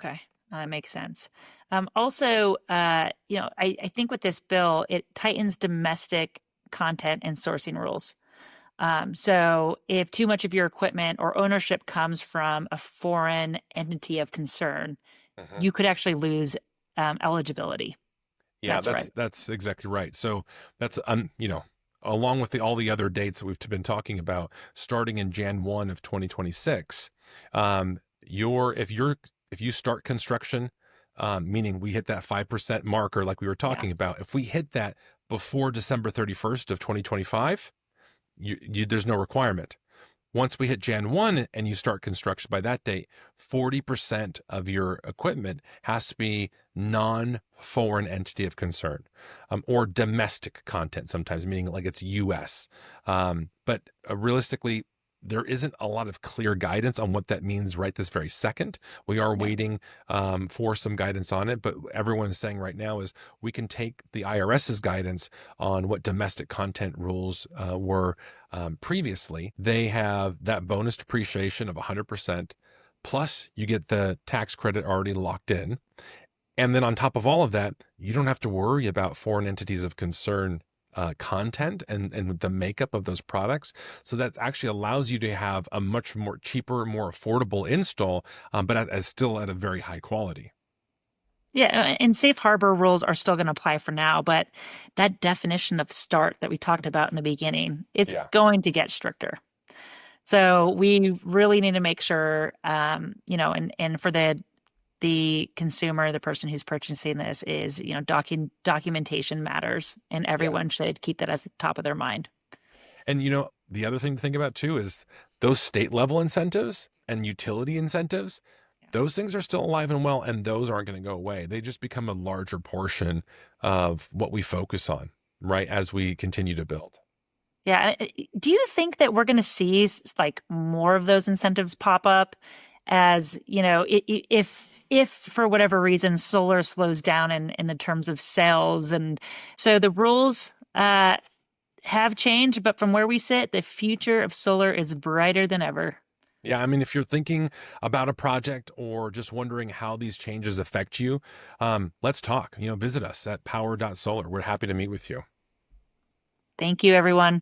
Okay, that makes sense. Also, I think with this bill, it tightens domestic content and sourcing rules. So if too much of your equipment or ownership comes from a foreign entity of concern, Mhm. you could actually lose eligibility. Yeah, That's right. that's exactly right. So that's along with all the other dates that we've been talking about, starting in Jan 1 of 2026, if you start construction, meaning we hit that 5% marker like we were Yeah. talking about, if we hit that before December 31st of 2025, there's no requirement. Once we hit Jan 1 and you start construction by that date, 40% of your equipment has to be non-foreign entity of concern, or domestic content sometimes, meaning like it's US. But realistically, there isn't a lot of clear guidance on what that means right this very second. We are Yeah. waiting for some guidance on it, but everyone's saying right now is we can take the IRS's guidance on what domestic content rules were previously. They have that bonus depreciation of 100%, plus you get the tax credit already locked in. And then on top of all of that, you don't have to worry about foreign entities of concern content and the makeup of those products. So that actually allows you to have a much more cheaper, more affordable install, but as still at a very high quality. Yeah, and safe harbor rules are still going to apply for now, but that definition of start that we talked about in the beginning, it's Yeah. going to get stricter. So we really need to make sure, and for the consumer, the person who's purchasing this is, documentation matters, and Yeah. everyone should keep that as the top of their mind. And the other thing to think about too is those state level incentives and utility incentives, those things are still alive and well, and those aren't going to go away. They just become a larger portion of what we focus on, right, as we continue to build. Yeah. Do you think that we're going to see like more of those incentives pop up as, if for whatever reason solar slows down in the terms of sales, and so the rules have changed, but from where we sit, the future of solar is brighter than ever. Yeah, I mean, if you're thinking about a project or just wondering how these changes affect you, let's talk. Visit us at power.solar. We're happy to meet with you. Thank you, everyone.